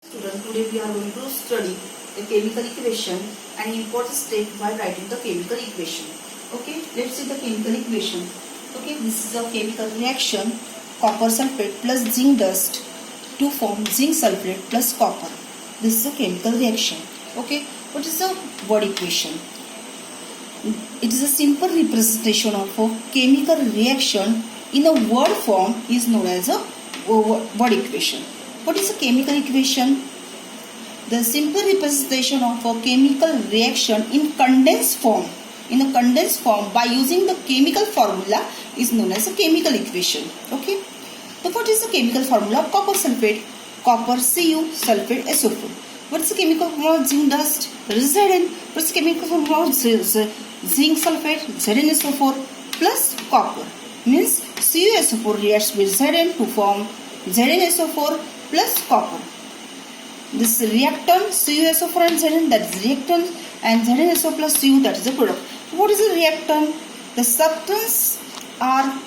Student, today we are going to study the chemical equation and important step while writing the chemical equation. Okay, let's see the chemical equation. Okay, this is a chemical reaction, copper sulfate plus zinc dust to form zinc sulfate plus copper. This is a chemical reaction. Okay, what is the word equation? It is a simple representation of a chemical reaction in a word form is known as a word equation. What is a chemical equation? The simple representation of a chemical reaction in condensed form. In a condensed form by using the chemical formula is known as a chemical equation. Okay. So what is the chemical formula of copper sulfate? Copper Cu sulfate SO4. What is the chemical formula of zinc dust? Zn. What is the chemical formula of zinc sulfate? ZnSO4 plus copper. Means CuSO4 reacts with Zn to form ZnSO4 plus copper. This reactant CuSO4 and Zn, that is reactant, and ZnSO plus Cu, that is the product. What is a reactant? The substance are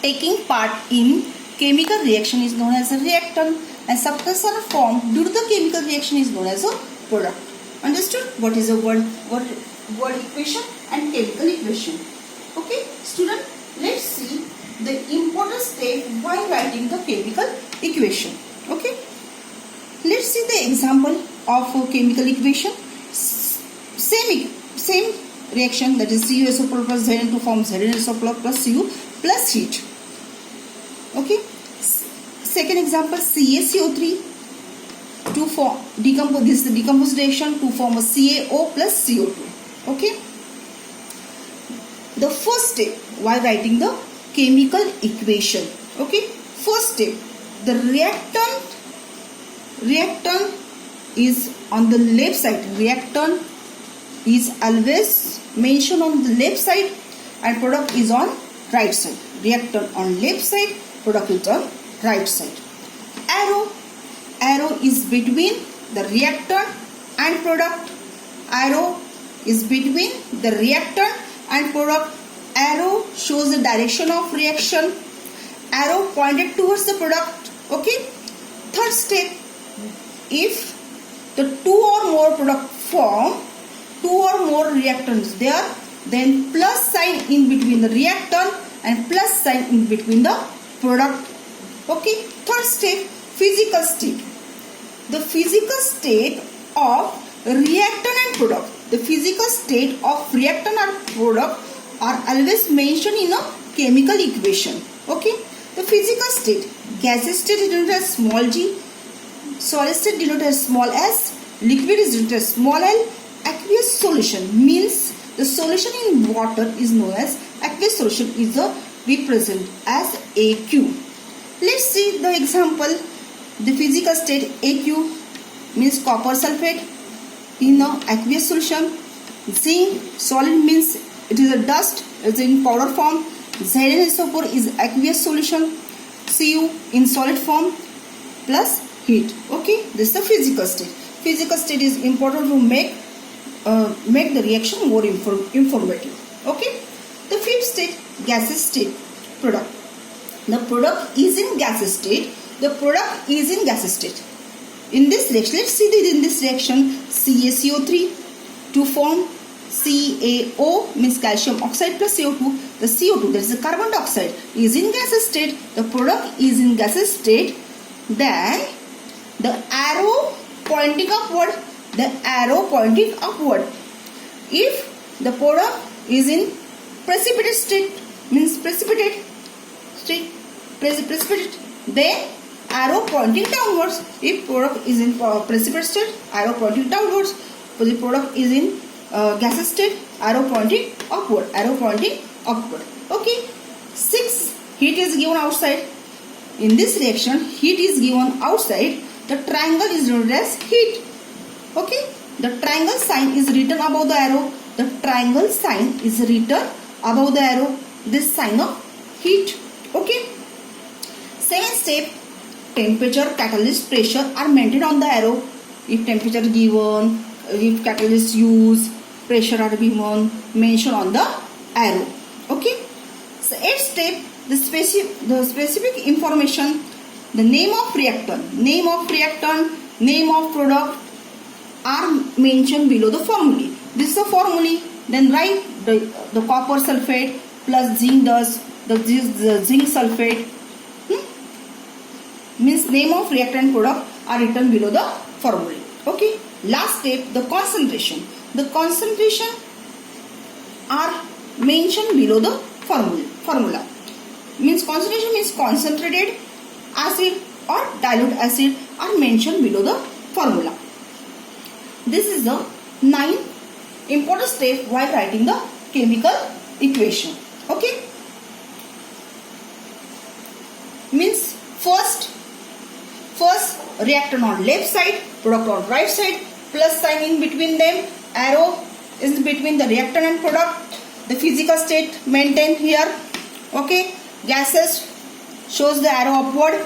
taking part in chemical reaction is known as a reactant, and substances are formed due to the chemical reaction is known as a product. Understood? What is a word equation and chemical equation? Okay, student, let's see the important step while writing the chemical equation. Okay, let's see the example of a chemical equation. Same reaction, that is CuSO4 plus Zn to form ZnSO4 plus Cu plus heat. Okay, second example, CaCO3 to form this is the decomposed reaction to form a CaO plus CO2. Okay, the first step while writing the chemical equation. Okay, first step, the reactant is on the left side. Reactant is always mentioned on the left side and product is on right side. Reactant on left side, product is on right side. Arrow is between the reactant and product. Arrow is between the reactant and product. Arrow shows the direction of reaction. Arrow pointed towards the product. Okay. Third step, if the two or more product form two or more reactants there, then plus sign in between the reactant and plus sign in between the product. Okay. Third step, physical state. The physical state of reactant and product. The physical state of reactant and product are always mentioned in a chemical equation. Okay. The physical state, gaseous state is denoted as small g, solid state denoted as small s, liquid is denoted as small l. Aqueous solution means the solution in water is known as aqueous solution is represented as AQ. Let's see the example. The physical state AQ means copper sulfate in a aqueous solution. Zinc solid means it is a dust, it is in powder form. ZnSO4 is aqueous solution. Cu in solid form plus heat. Okay, this is the physical state. Physical state is important to make the reaction more informative. Okay, the fifth state, gaseous state, product. The product is in gaseous state. The product is in gaseous state. In this reaction, let's see that in this reaction, CaCO3 to form CaO means calcium oxide plus CO2. The CO2, that is the carbon dioxide, is in gaseous state. The product is in gaseous state. Then the arrow pointing upward. The arrow pointing upward. If the product is in precipitate state, means precipitate state, then arrow pointing downwards. If product is in precipitate state, arrow pointing downwards. So the product is in gaseous state, arrow pointing upward. Arrow pointing upward. Okay. 6. Heat is given outside. In this reaction, heat is given outside. The triangle is denoted as heat. Okay. The triangle sign is written above the arrow. The triangle sign is written above the arrow. This sign of heat. Okay. 7th step, temperature, catalyst, pressure are maintained on the arrow. If temperature given, if catalyst used, pressure are given, mentioned on the arrow. Okay. So 8th step, the specific information the name of reactant, name of product are mentioned below the formulae. This is the formulae. Then write the copper sulfate plus zinc dust, the zinc sulfate. Means name of reactant product are written below the formulae. Okay. Last step, the concentration. The concentration are mentioned below the formula. Means concentration means concentrated acid or dilute acid are mentioned below the formula. This is the 9 important step while writing the chemical equation. Okay. Means first reactant on left side, product on right side, plus sign in between them, arrow is between the reactant and product. The physical state maintained here. Okay. Gases shows the arrow upward.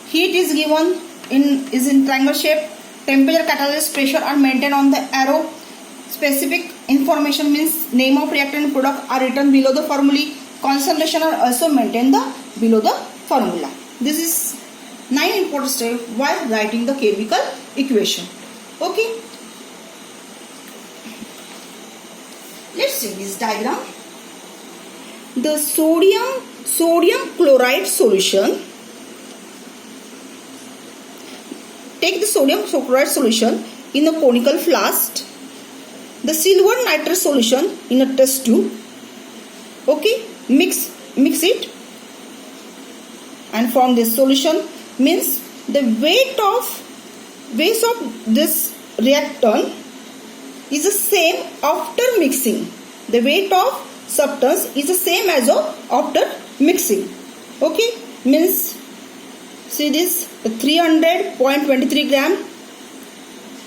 Heat is given in triangle shape. Temperature, catalyst, pressure are maintained on the arrow. Specific information means name of reactant and product are written below the formulae. Concentration are also maintained below the formula. This is 9 important steps while writing the chemical equation. Okay. Let's see this diagram. The sodium chloride solution. Take the sodium chloride solution in a conical flask. The silver nitrate solution in a test tube. Okay, mix it, and from this solution means the weight of this reactant is the same after mixing. The weight of substance is the same as after mixing. Okay, means see this 300.23 gram.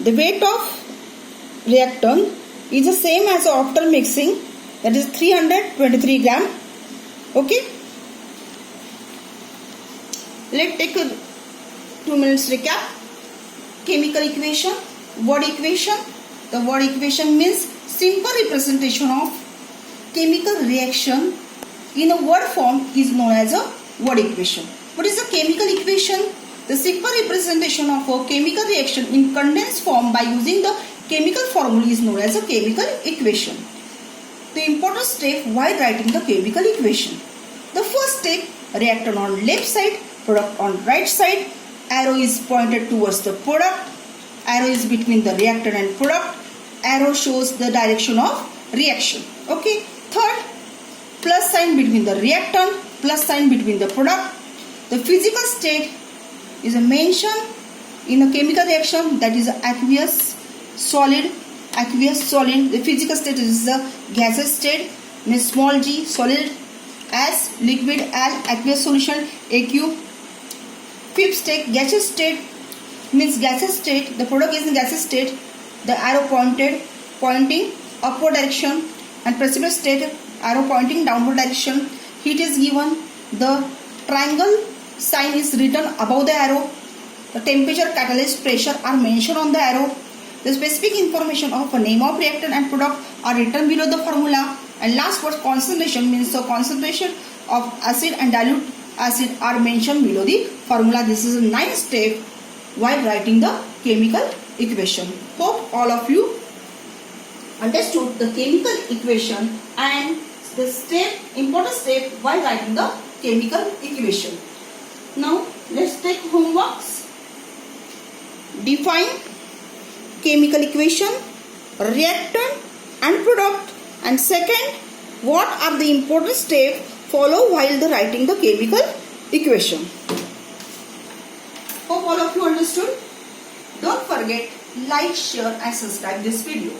The weight of reactant is the same as after mixing, that is 323 gram. Okay. Let's take a 2 minutes recap. Chemical equation, word equation. The word equation means simple representation of chemical reaction in a word form is known as a word equation. What is the chemical equation? The simple representation of a chemical reaction in condensed form by using the chemical formula is known as a chemical equation. The important step while writing the chemical equation. The first step, reactant on left side, product on right side. Arrow is pointed towards the product. Arrow is between the reactant and product. Arrow shows the direction of reaction. Okay. Third, plus sign between the reactant, plus sign between the product. The physical state is a mention in a chemical reaction, that is aqueous solid. The physical state is the gaseous state, means small g solid, S liquid, L aqueous solution, AQ. Fifth state, gaseous state, means gaseous state. The product is in gaseous state. The arrow pointing upward direction, and precipitate state, arrow pointing downward direction. Heat is given. The triangle sign is written above the arrow. The temperature, catalyst, pressure are mentioned on the arrow. The specific information of a name of reactant and product are written below the formula. And last word, concentration, means the concentration of acid and dilute acid are mentioned below the formula. This is a 9th step while writing the chemical equation. Hope all of you understood the chemical equation and the important step while writing the chemical equation. Now let's take homeworks. Define chemical equation, reactant and product, and second, what are the important steps follow while writing the chemical equation. Hope all of you understood. Don't forget, like, share and subscribe this video.